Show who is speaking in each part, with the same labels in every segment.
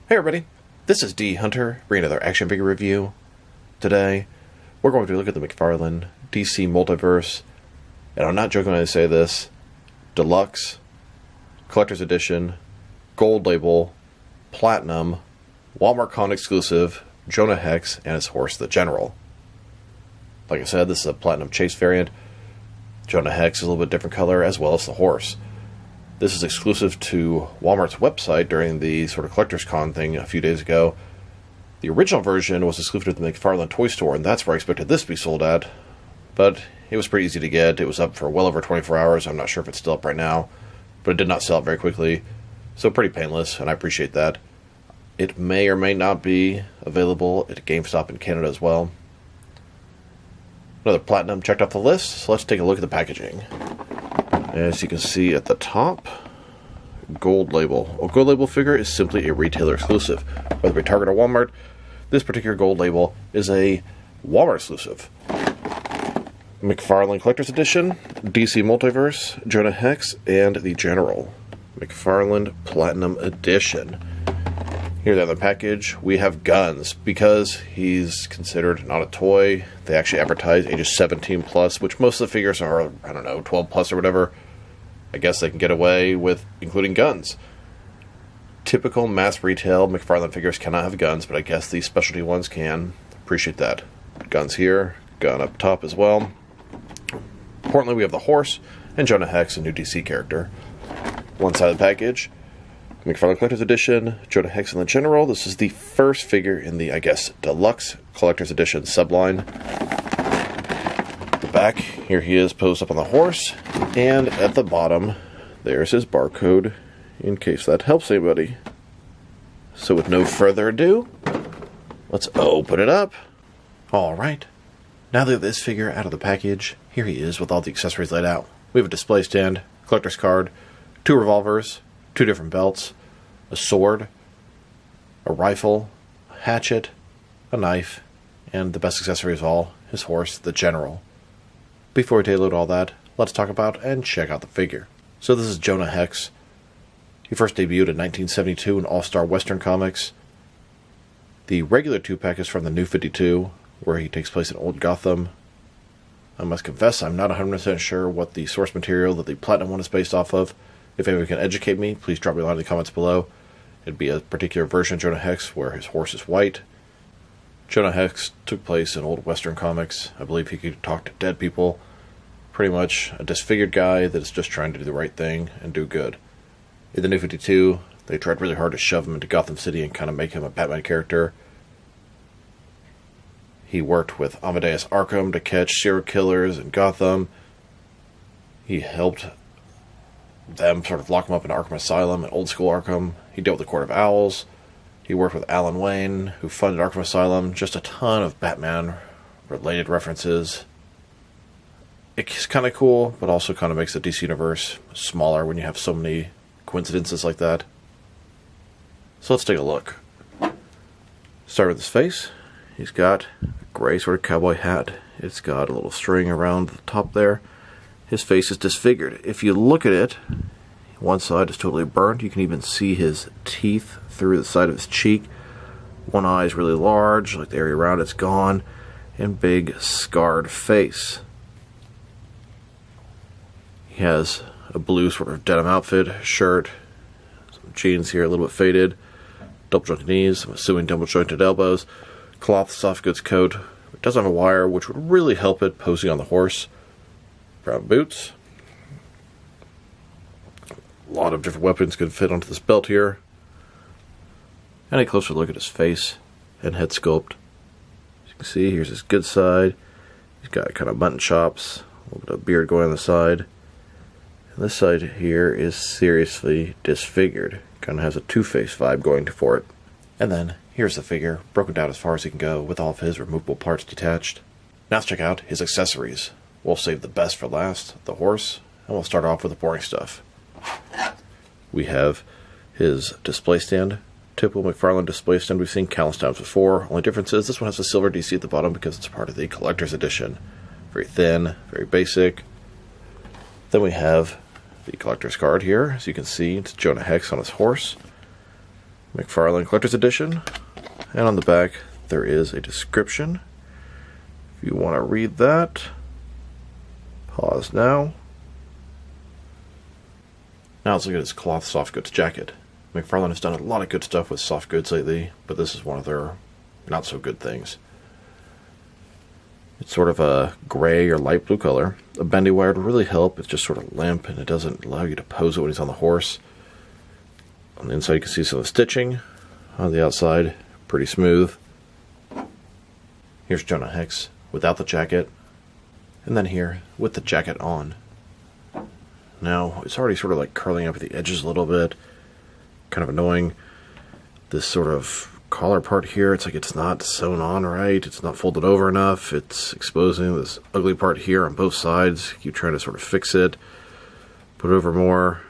Speaker 1: Hey everybody, this is D Hunter, bringing another action figure review. Today, we're going to look at the McFarlane DC Multiverse, and I'm not joking when I say this, Deluxe, Collector's Edition, Gold Label, Platinum, Walmart Con exclusive, Jonah Hex, and his horse, the General. Like I said, this is a Platinum Chase variant. Jonah Hex is a little bit different color, as well as the horse. This is exclusive to Walmart's website during the sort of Collector's Con thing a few days ago. The original version was exclusive to the McFarlane Toy Store, and that's where I expected this to be sold at. But it was pretty easy to get. It was up for well over 24 hours. I'm not sure if it's still up right now, but it did not sell out very quickly. So pretty painless, and I appreciate that. It may or may not be available at GameStop in Canada as well. Another Platinum checked off the list, so let's take a look at the packaging. As you can see at the top, Gold Label. A Gold Label figure is simply a retailer exclusive. Whether it be Target or Walmart, this particular Gold Label is a Walmart exclusive. McFarlane Collector's Edition, DC Multiverse, Jonah Hex, and the General. McFarlane Platinum Edition. Here on the package, we have guns. Because he's considered not a toy, they actually advertise ages 17 plus, which most of the figures are, I don't know, 12 plus or whatever. I guess they can get away with including guns. Typical mass retail McFarlane figures cannot have guns, but I guess these specialty ones can. Appreciate that. Guns here, gun up top as well. Importantly, we have the horse and Jonah Hex, a new DC character. One side of the package, McFarlane Collector's Edition, Jonah Hex and the General. This is the first figure in the, I guess, Deluxe Collector's Edition subline. The back, here he is posed up on the horse, and at the bottom, there's his barcode, in case that helps anybody. So with no further ado, let's open it up. Alright, now that we have this figure out of the package, here he is with all the accessories laid out. We have a display stand, collector's card, 2 revolvers, 2 different belts, a sword, a rifle, a hatchet, a knife, and the best accessory of all, his horse, the General. Before we download all that, let's talk about and check out the figure. So this is Jonah Hex. He first debuted in 1972 in All-Star Western Comics. The regular 2-pack is from the New 52, where he takes place in Old Gotham. I must confess, I'm not 100% sure what the source material that the Platinum one is based off of. If anyone can educate me, please drop me a line in the comments below. It'd be a particular version of Jonah Hex where his horse is white. Jonah Hex took place in old Western comics. I believe he could talk to dead people. Pretty much a disfigured guy that is just trying to do the right thing and do good. In the New 52, they tried really hard to shove him into Gotham City and kind of make him a Batman character. He worked with Amadeus Arkham to catch serial killers in Gotham. He helped them sort of lock him up in Arkham Asylum and Old School Arkham. He dealt with the Court of Owls. He worked with Alan Wayne, who funded Arkham Asylum. Just a ton of Batman-related references. It's kind of cool, but also kind of makes the DC Universe smaller when you have so many coincidences like that. So let's take a look. Start with his face. He's got a gray sort of cowboy hat. It's got a little string around the top there. His face is disfigured. If you look at it, one side is totally burnt. You can even see his teeth through the side of his cheek. One eye is really large, like the area around it's gone, and big scarred face. He has a blue sort of denim outfit, shirt, some jeans here a little bit faded, double jointed knees, I'm assuming double jointed elbows, cloth soft goods coat. It does have a wire, which would really help it posing on the horse. Brown boots. A lot of different weapons could fit onto this belt here. And a closer look at his face and head sculpt. As you can see, here's his good side. He's got kind of mutton chops, a little bit of beard going on the side. And this side here is seriously disfigured. Kind of has a Two-Face vibe going for it. And then, here's the figure, broken down as far as he can go, with all of his removable parts detached. Now let's check out his accessories. We'll save the best for last, the horse, and we'll start off with the boring stuff. We have his display stand. Typical McFarlane display stand we've seen countless times before. Only difference is this one has a silver DC at the bottom because it's part of the Collector's Edition. Very thin, very basic. Then we have the collector's card here. As you can see, it's Jonah Hex on his horse. McFarlane Collector's Edition. And on the back, there is a description. If you want to read that, pause now. Now let's look at his cloth soft goods jacket. McFarlane has done a lot of good stuff with soft goods lately, but this is one of their not so good things. It's sort of a gray or light blue color. A bendy wire would really help. It's just sort of limp and it doesn't allow you to pose it when he's on the horse. On the inside you can see some of the stitching. On the outside, pretty smooth. Here's Jonah Hex without the jacket. And then here, with the jacket on. Now, it's already sort of like curling up at the edges a little bit. Kind of annoying. This sort of collar part here, it's like it's not sewn on right. It's not folded over enough. It's exposing this ugly part here on both sides. Keep trying to sort of fix it. Put it over more.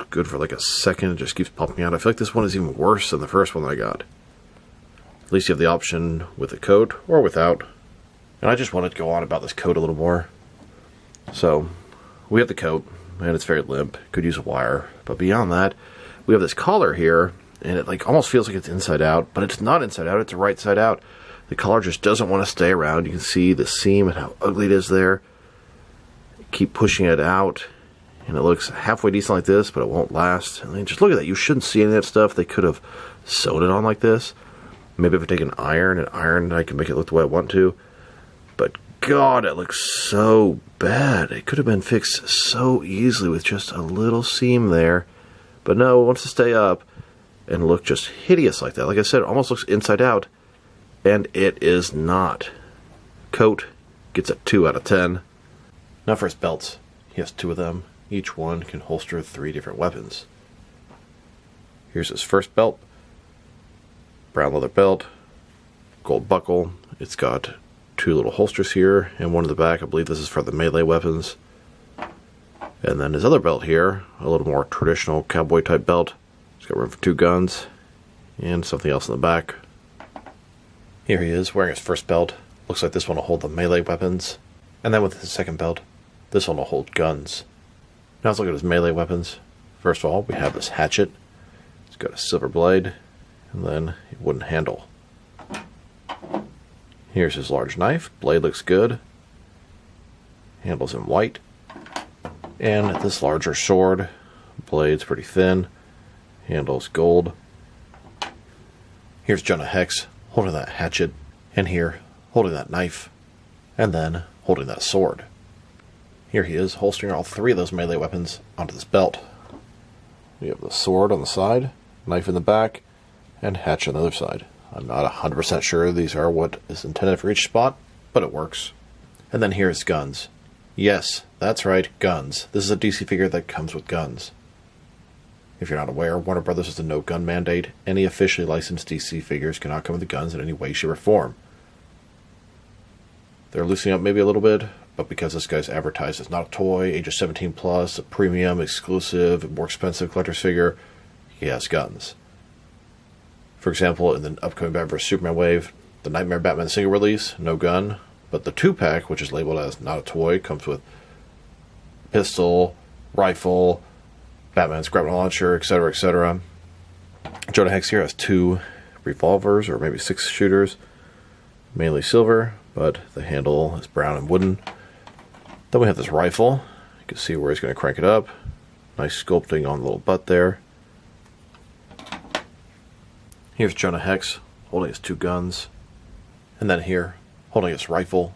Speaker 1: Good for like a second. It just keeps popping out. I feel like this one is even worse than the first one that I got. At least you have the option with a coat or without. And I just wanted to go on about this coat a little more. So, we have the coat, and it's very limp. Could use a wire. But beyond that, we have this collar here, and it like almost feels like it's inside out, but it's not inside out, it's right side out. The collar just doesn't want to stay around. You can see the seam and how ugly it is there. Keep pushing it out, and it looks halfway decent like this, but it won't last. And then just look at that. You shouldn't see any of that stuff. They could have sewed it on like this. Maybe if I take an iron and iron, I can make it look the way I want to. But God, it looks so bad. It could have been fixed so easily with just a little seam there. But no, it wants to stay up and look just hideous like that. Like I said, it almost looks inside out, and it is not. Coat gets a 2 out of 10. Now for his belts. He has 2 of them. Each one can holster 3 different weapons. Here's his first belt. Brown leather belt. Gold buckle. It's got 2 little holsters here, and one in the back. I believe this is for the melee weapons. And then his other belt here, a little more traditional cowboy type belt. It's got room for 2 guns, and something else in the back. Here he is, wearing his first belt. Looks like this one will hold the melee weapons. And then with his second belt, this one will hold guns. Now let's look at his melee weapons. First of all, we have this hatchet. It's got a silver blade, and then a wooden handle. Here's his large knife. Blade looks good. Handle's in white. And this larger sword. Blade's pretty thin. Handle's gold. Here's Jonah Hex holding that hatchet. And here, holding that knife. And then holding that sword. Here he is, holstering all 3 of those melee weapons onto this belt. We have the sword on the side, knife in the back, and hatchet on the other side. I'm not 100% sure these are what is intended for each spot, but it works. And then here's guns. Yes, that's right, guns. This is a DC figure that comes with guns. If you're not aware, Warner Brothers has a no gun mandate. Any officially licensed DC figures cannot come with guns in any way, shape, or form. They're loosening up maybe a little bit, but because this guy's advertised as not a toy, ages 17 plus, a premium, exclusive, more expensive collector's figure, he has guns. For example, in the upcoming Batman vs Superman wave, the Nightmare Batman single release, no gun, but the 2-pack, which is labeled as not a toy, comes with pistol, rifle, Batman's grapple launcher, etc., etc. Jonah Hex here has 2 revolvers, or maybe 6 shooters, mainly silver, but the handle is brown and wooden. Then we have this rifle. You can see where he's going to crank it up. Nice sculpting on the little butt there. Here's Jonah Hex holding his 2 guns. And then here, holding his rifle.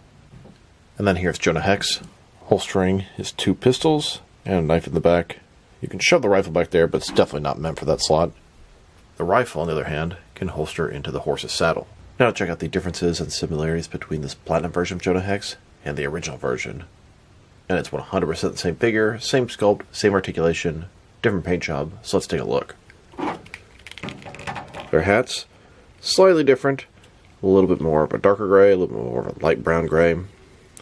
Speaker 1: And then here's Jonah Hex holstering his 2 pistols and a knife in the back. You can shove the rifle back there, but it's definitely not meant for that slot. The rifle, on the other hand, can holster into the horse's saddle. Now to check out the differences and similarities between this Platinum version of Jonah Hex and the original version. And it's 100% the same figure, same sculpt, same articulation, different paint job, so let's take a look. Their hats, slightly different, a little bit more of a darker gray, a little bit more of a light brown gray.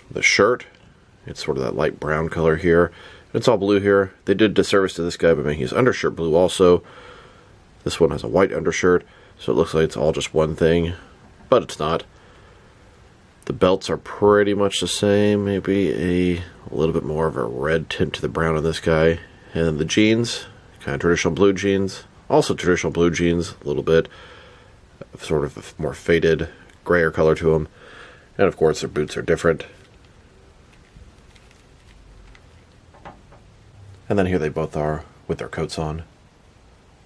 Speaker 1: The shirt, it's sort of that light brown color here. It's all blue here. They did disservice to this guy by making his undershirt blue also. This one has a white undershirt, so it looks like it's all just one thing, but it's not. The belts are pretty much the same, maybe a little bit more of a red tint to the brown on this guy. And then the jeans, kind of traditional blue jeans, Also traditional blue jeans, a little bit sort of a more faded grayer color to them. And of course their boots are different. And then here they both are with their coats on.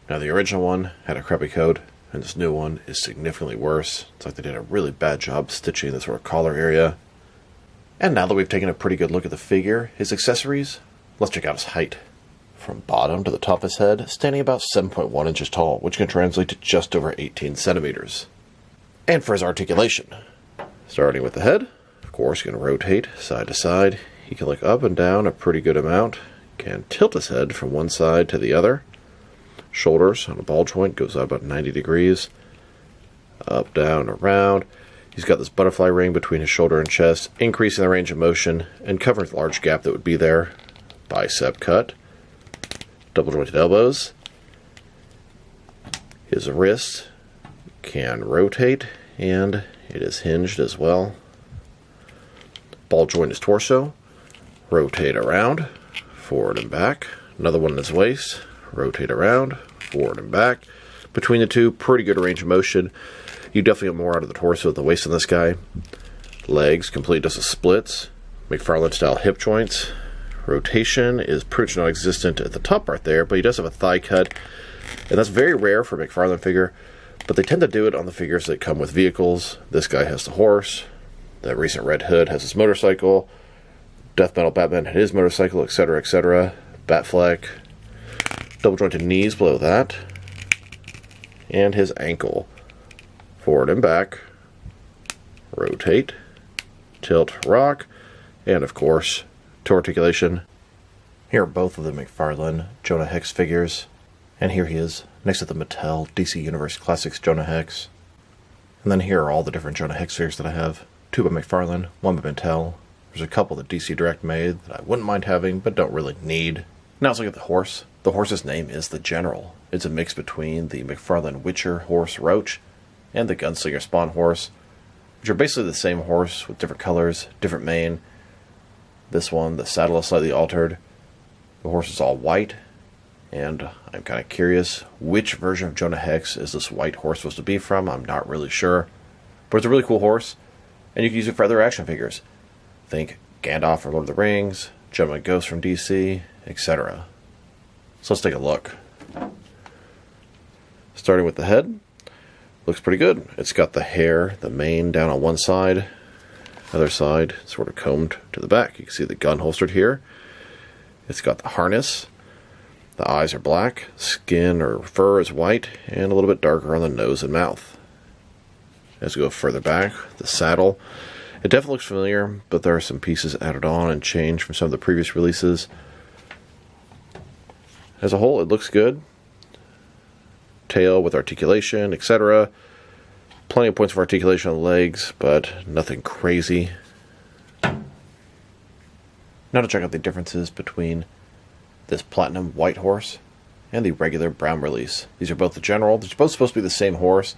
Speaker 1: Now the original one had a crappy coat, and this new one is significantly worse. It's like they did a really bad job stitching the sort of collar area. And now that we've taken a pretty good look at the figure, his accessories, let's check out his height. From bottom to the top of his head, standing about 7.1 inches tall, which can translate to just over 18 centimeters. And for his articulation, starting with the head, of course, you can rotate side to side. He can look up and down a pretty good amount. Can tilt his head from one side to the other. Shoulders on a ball joint goes up about 90 degrees. Up, down, around. He's got this butterfly ring between his shoulder and chest, increasing the range of motion and covering the large gap that would be there. Bicep cut. Double jointed elbows. His wrist can rotate, and it is hinged as well. Ball joint his torso. Rotate around. Forward and back. Another one in his waist. Rotate around. Forward and back. Between the two, pretty good range of motion. You definitely get more out of the torso than the waist on this guy. Legs, complete does the splits. McFarlane style hip joints. Rotation is pretty much non-existent at the top part there, but he does have a thigh cut. And that's very rare for a McFarlane figure, but they tend to do it on the figures that come with vehicles. This guy has the horse. The recent Red Hood has his motorcycle. Death Metal Batman had his motorcycle, etc., etc. Batfleck. Double jointed knees below that. And his ankle. Forward and back. Rotate. Tilt, rock. And of course, to articulation. Here are both of the McFarlane Jonah Hex figures. And here he is, next to the Mattel DC Universe Classics Jonah Hex. And then here are all the different Jonah Hex figures that I have. 2 by McFarlane, 1 by Mattel. There's a couple that DC Direct made that I wouldn't mind having, but don't really need. Now let's look at the horse. The horse's name is the General. It's a mix between the McFarlane Witcher horse Roach and the Gunslinger Spawn horse, which are basically the same horse with different colors, different mane. This one, the saddle is slightly altered. The horse is all white, and I'm kind of curious which version of Jonah Hex is this white horse supposed to be from. I'm not really sure, but it's a really cool horse, and you can use it for other action figures. Think Gandalf from Lord of the Rings, Gentleman Ghost from DC, etc. So let's take a look. Starting with the head, looks pretty good. It's got the hair, the mane down on one side, other side sort of combed to the back. You can see the gun holstered here. It's got the harness. The eyes are black, skin or fur is white, and a little bit darker on the nose and mouth. As we go further back, the saddle. It definitely looks familiar, but there are some pieces added on and changed from some of the previous releases. As a whole, it looks good. Tail with articulation, etc. Plenty of points of articulation on the legs, but nothing crazy. Now to check out the differences between this platinum white horse and the regular brown release. These are both the General. They're both supposed to be the same horse,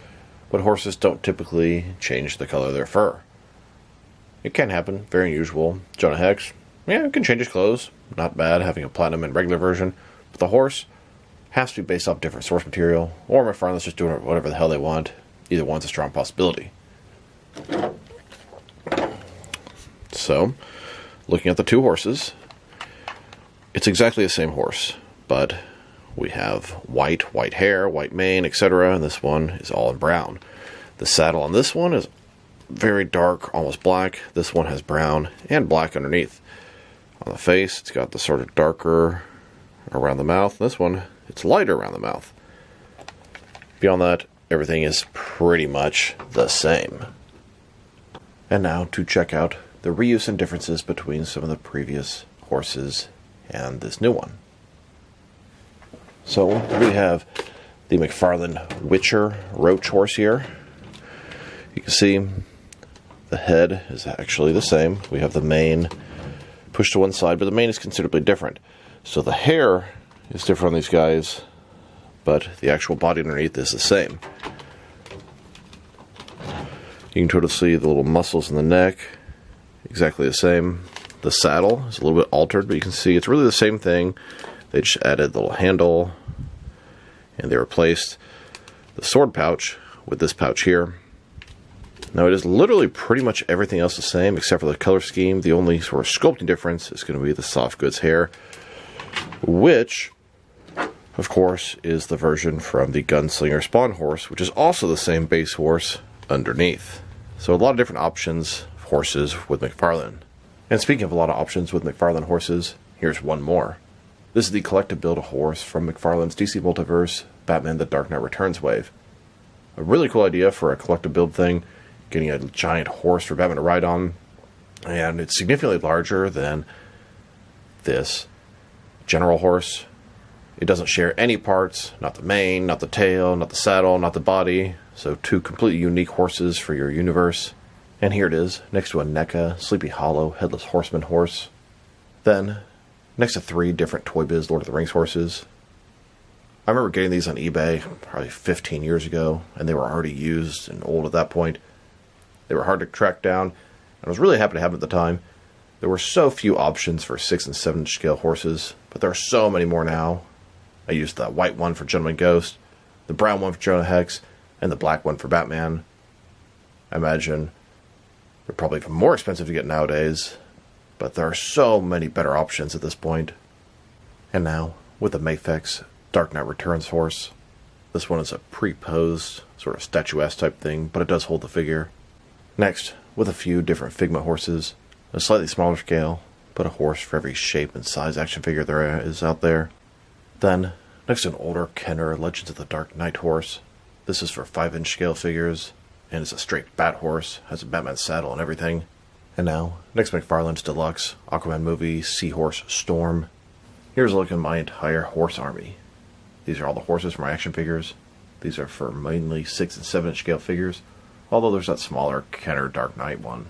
Speaker 1: but horses don't typically change the color of their fur. It can happen, very unusual. Jonah Hex, yeah, it can change his clothes. Not bad having a platinum and regular version. But the horse has to be based off different source material, or McFarlane's just doing whatever the hell they want. Either one's a strong possibility. So, looking at the two horses, it's exactly the same horse, but we have white hair, white mane, etc., and this one is all in brown. The saddle on this one is very dark, almost black. This one has brown and black underneath. On the face, it's got the sort of darker around the mouth. This one, it's lighter around the mouth. Beyond that, everything is pretty much the same. And now to check out the reuse and differences between some of the previous horses and this new one. So we have the McFarlane Witcher Roach horse here. You can see the head is actually the same. We have the mane pushed to one side, but the mane is considerably different. So the hair is different on these guys, but the actual body underneath is the same. You can totally see the little muscles in the neck, exactly the same. The saddle is a little bit altered, but you can see it's really the same thing. They just added the little handle and they replaced the sword pouch with this pouch here. Now it is literally pretty much everything else the same except for the color scheme. The only sort of sculpting difference is going to be the soft goods hair, which of course is the version from the Gunslinger Spawn horse, which is also the same base horse underneath. So a lot of different options of horses with McFarlane. And speaking of a lot of options with McFarlane horses, here's one more. This is the collectible horse from McFarlane's DC Multiverse Batman The Dark Knight Returns wave. A really cool idea for a collectible thing, getting a giant horse for Batman to ride on. And it's significantly larger than this General horse. It doesn't share any parts, not the mane, not the tail, not the saddle, not the body. So two completely unique horses for your universe. And here it is, next to a NECA, Sleepy Hollow, Headless Horseman horse. Then, next to 3 different Toy Biz Lord of the Rings horses. I remember getting these on eBay probably 15 years ago, and they were already used and old at that point. They were hard to track down, and I was really happy to have them at the time. There were so few options for 6 and 7 inch scale horses, but there are so many more now. I used the white one for Gentleman Ghost, the brown one for Jonah Hex, and the black one for Batman. I imagine they're probably even more expensive to get nowadays, but there are so many better options at this point. And now, with the Mafex Dark Knight Returns horse. This one is a pre-posed, sort of statuesque type thing, but it does hold the figure. Next, with a few different Figma horses, a slightly smaller scale, but a horse for every shape and size action figure there is out there. Then, next to an older Kenner Legends of the Dark Knight horse. This is for 5 inch scale figures, and it's a straight bat horse, has a Batman saddle and everything. And now, next to McFarlane's Deluxe Aquaman movie Seahorse Storm. Here's a look at my entire horse army. These are all the horses for my action figures. These are for mainly 6 and 7 inch scale figures, although there's that smaller Kenner Dark Knight one.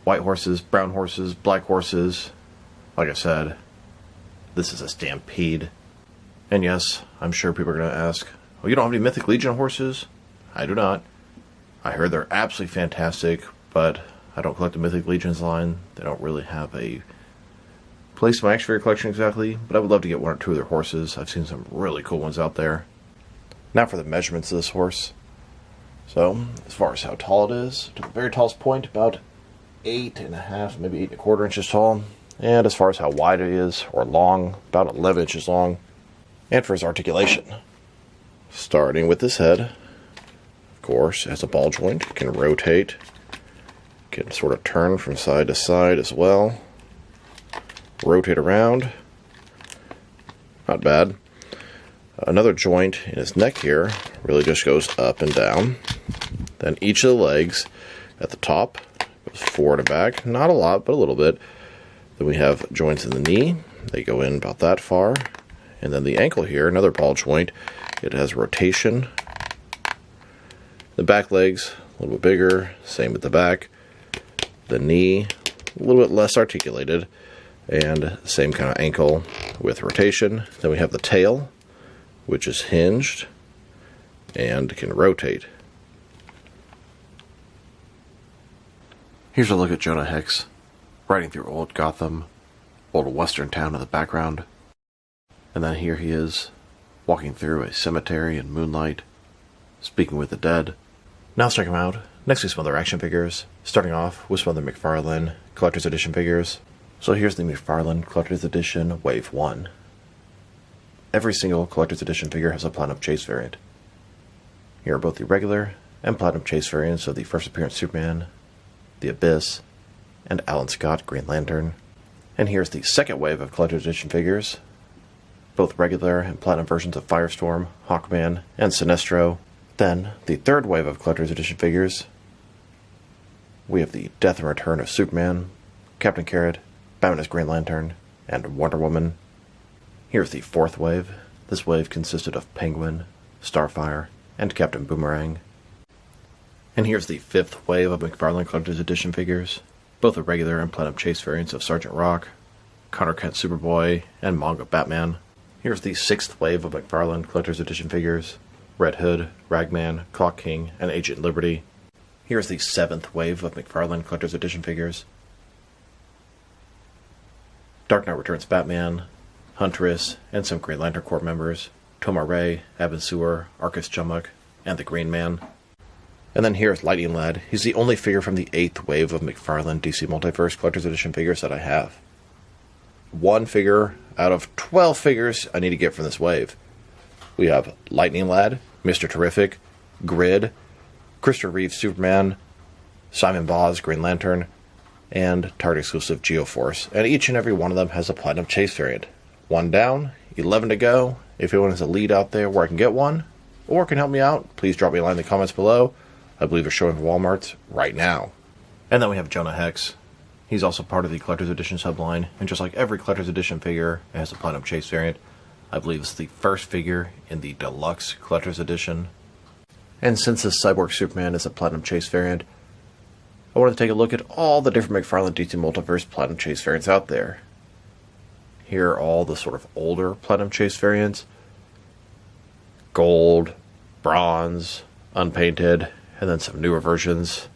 Speaker 1: White horses, brown horses, black horses. Like I said, this is a stampede. And yes, I'm sure people are going to ask, oh, you don't have any Mythic Legion horses? I do not. I heard they're absolutely fantastic, but I don't collect the Mythic Legions line. They don't really have a place in my action figure collection exactly, but I would love to get 1 or 2 of their horses. I've seen some really cool ones out there. Now for the measurements of this horse. So, as far as how tall it is, to the very tallest point, about 8.5, maybe 8.25 inches tall. And as far as how wide it is, or long, about 11 inches long. And for his articulation, starting with this head, of course, it has a ball joint, it can rotate, can sort of turn from side to side as well, rotate around, not bad. Another joint in his neck here really just goes up and down. Then each of the legs at the top goes forward and back, not a lot, but a little bit. Then we have joints in the knee, they go in about that far. And then the ankle here, another ball joint, it has rotation. The back legs, a little bit bigger, same at the back. The knee, a little bit less articulated, and same kind of ankle with rotation. Then we have the tail, which is hinged and can rotate. Here's a look at Jonah Hex, riding through old Gotham, old western town in the background. And then here he is, walking through a cemetery in moonlight, speaking with the dead. Now let's check him out, next to some other action figures, starting off with some other McFarlane Collector's Edition figures. So here's the McFarlane Collector's Edition Wave 1. Every single Collector's Edition figure has a Platinum Chase variant. Here are both the regular and Platinum Chase variants of the first appearance Superman, the Abyss, and Alan Scott Green Lantern. And here's the second wave of Collector's Edition figures, both regular and platinum versions of Firestorm, Hawkman, and Sinestro. Then, the third wave of Collector's Edition figures. We have the Death and Return of Superman, Captain Carrot, Batman as Green Lantern, and Wonder Woman. Here's the fourth wave. This wave consisted of Penguin, Starfire, and Captain Boomerang. And here's the fifth wave of McFarlane Collector's Edition figures, both the regular and platinum chase variants of Sergeant Rock, Connor Kent Superboy, and Manga Batman. Here's the sixth wave of McFarlane Collector's Edition figures, Red Hood, Ragman, Clock King, and Agent Liberty. Here's the seventh wave of McFarlane Collector's Edition figures, Dark Knight Returns Batman, Huntress, and some Green Lantern Corps members, Toma Ray, Abin Sur, Arcus Chumuk, and the Green Man. And then here's Lightning Lad. He's the only figure from the 8th wave of McFarlane DC Multiverse Collector's Edition figures that I have. One figure out of 12 figures I need to get from this wave. We have Lightning Lad, Mr. Terrific, Grid, Christopher Reeve Superman, Simon Boz Green Lantern, and Target exclusive Geoforce. And each and every one of them has a Platinum Chase variant. One down, 11 to go. If anyone has a lead out there where I can get one, or can help me out, please drop me a line in the comments below. I believe they're showing Walmart's right now. And then we have Jonah Hex. He's also part of the Collector's Edition subline, and just like every Collector's Edition figure, it has a Platinum Chase variant. I believe it's the first figure in the Deluxe Collector's Edition. And since this Cyborg Superman is a Platinum Chase variant, I wanted to take a look at all the different McFarlane DC Multiverse Platinum Chase variants out there. Here are all the sort of older Platinum Chase variants. Gold, bronze, unpainted, and then some newer versions.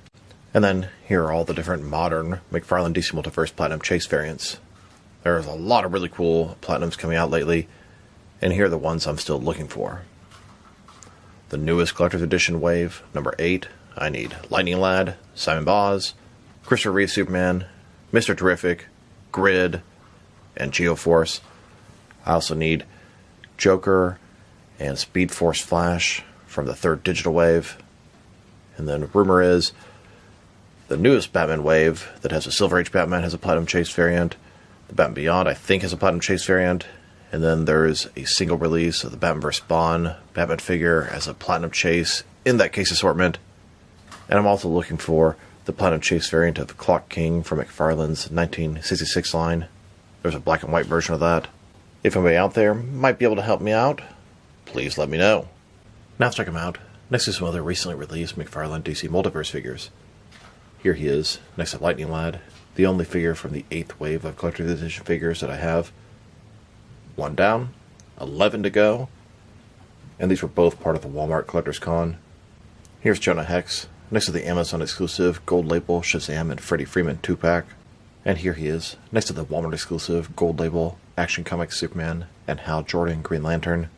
Speaker 1: And then here are all the different modern McFarlane DC Multiverse Platinum Chase variants. There's a lot of really cool Platinums coming out lately, and here are the ones I'm still looking for. The newest Collector's Edition wave, number 8, I need Lightning Lad, Simon Boz, Christopher Reeve Superman, Mr. Terrific, Grid, and Geoforce. I also need Joker and Speed Force Flash from the 3rd digital wave. And then rumor is the newest Batman wave that has a Silver Age Batman has a Platinum Chase variant. The Batman Beyond, I think, has a Platinum Chase variant. And then there's a single release of the Batman vs. Spawn Batman figure as a Platinum Chase in that case assortment. And I'm also looking for the Platinum Chase variant of the Clock King from McFarlane's 1966 line. There's a black and white version of that. If anybody out there might be able to help me out, please let me know. Now let's check him out. Next to some other recently released McFarlane DC Multiverse figures. Here he is, next to Lightning Lad, the only figure from the 8th wave of Collector's Edition figures that I have. One down, 11 to go, and these were both part of the Walmart Collector's Con. Here's Jonah Hex, next to the Amazon exclusive Gold Label Shazam and Freddie Freeman 2-pack. And here he is, next to the Walmart exclusive Gold Label Action Comics Superman and Hal Jordan Green Lantern.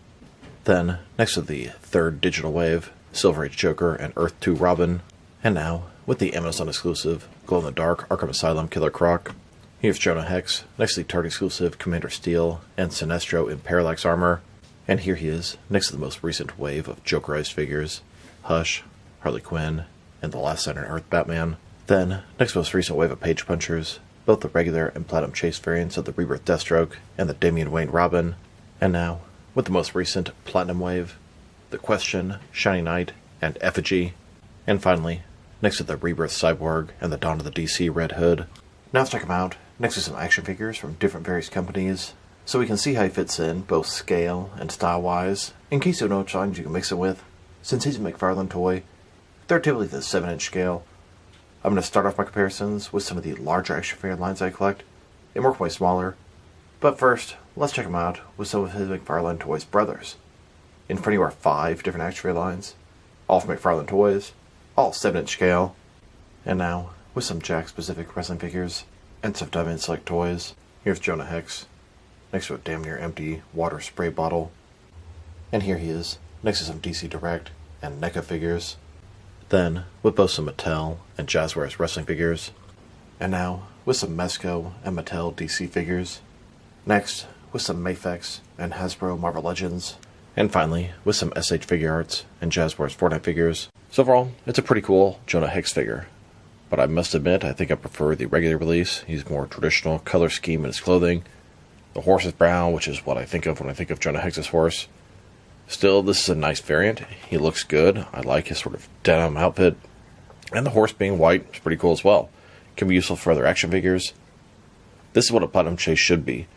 Speaker 1: Then, next to the 3rd digital wave, Silver Age Joker and Earth 2 Robin. And now, with the Amazon exclusive Glow in the Dark Arkham Asylum Killer Croc. Here's Jonah Hex, next to the Target exclusive Commander Steel and Sinestro in Parallax Armor. And here he is, next to the most recent wave of Jokerized figures, Hush, Harley Quinn, and the Last Saturn Earth Batman. Then, next most recent wave of Page Punchers, both the regular and Platinum Chase variants of the Rebirth Deathstroke and the Damian Wayne Robin. And now, with the most recent Platinum wave, The Question, Shiny Knight, and Effigy. And finally, next to the Rebirth Cyborg and the Dawn of the DC Red Hood. Now let's check him out, next to some action figures from different various companies, so we can see how he fits in, both scale and style-wise, in case you know which lines you can mix it with. Since he's a McFarlane toy, they're typically the 7-inch scale. I'm going to start off my comparisons with some of the larger action figure lines I collect, and work my way smaller. But first, let's check him out with some of his McFarlane Toys brothers. In front of you are 5 different action figure lines, all from McFarlane Toys, all 7-inch scale. And now, with some Jack-specific wrestling figures, and some Diamond Select toys, here's Jonah Hex, next to a damn near empty water spray bottle. And here he is, next to some DC Direct and NECA figures. Then, with both some Mattel and Jazzwares wrestling figures. And now, with some Mezco and Mattel DC figures. Next, with some Mafex and Hasbro Marvel Legends. And finally, with some SH Figure Arts and Jazzwares Fortnite figures. So overall, it's a pretty cool Jonah Hex figure. But I must admit, I think I prefer the regular release. He's more traditional color scheme in his clothing. The horse is brown, which is what I think of when I think of Jonah Hex's horse. Still, this is a nice variant. He looks good. I like his sort of denim outfit. And the horse being white is pretty cool as well. Can be useful for other action figures. This is what a Platinum Chase should be.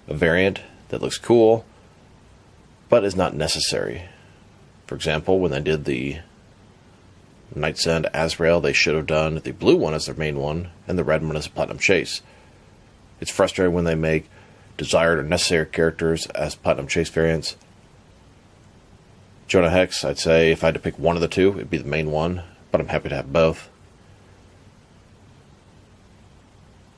Speaker 1: A variant that looks cool, but is not necessary. For example, when they did the Knight's End Azrael, they should have done the blue one as their main one, and the red one as a Platinum Chase. It's frustrating when they make desired or necessary characters as Platinum Chase variants. Jonah Hex, I'd say if I had to pick one of the two, it'd be the main one, but I'm happy to have both.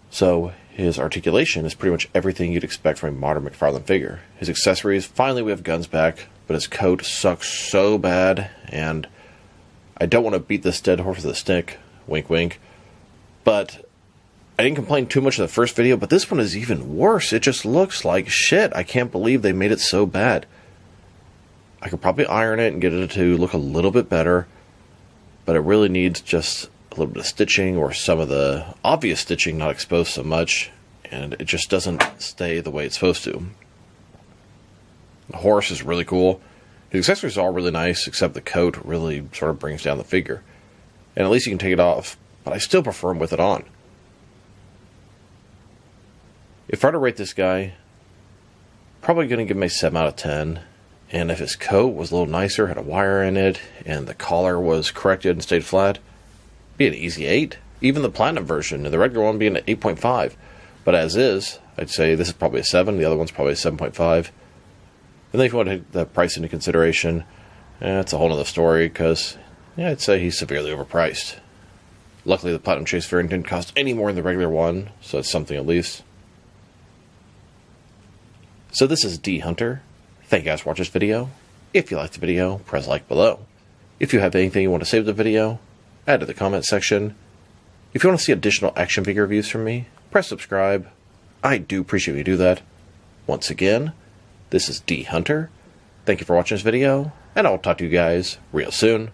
Speaker 1: So, His articulation is pretty much everything you'd expect from a modern McFarlane figure. His accessories, finally we have guns back, but his coat sucks so bad, and I don't want to beat this dead horse with a stick, wink wink, but I didn't complain too much in the first video, but this one is even worse. It just looks like shit. I can't believe they made it so bad. I could probably iron it and get it to look a little bit better, but it really needs just a little bit of stitching, or some of the obvious stitching not exposed so much, and it just doesn't stay the way it's supposed to. The horse is really cool. His accessories are all really nice, except the coat really sort of brings down the figure. And at least you can take it off, but I still prefer him with it on. If I were to rate this guy, probably going to give him a 7 out of 10. And if his coat was a little nicer, had a wire in it, and the collar was corrected and stayed flat, it'd be an easy 8. Even the Platinum version, and the regular one being an 8.5. But as is, I'd say this is probably a 7, the other one's probably a 7.5. And then if you want to take the price into consideration, it's a whole other story, because I'd say he's severely overpriced. Luckily, the Platinum Chase variant didn't cost any more than the regular one, so it's something at least. So this is D Hunter. Thank you guys for watching this video. If you liked the video, press like below. If you have anything you want to say with the video, add to the comment section. If you want to see additional action figure reviews from me, press subscribe. I do appreciate you do that. Once again, this is D Hunter. Thank you for watching this video, and I'll talk to you guys real soon.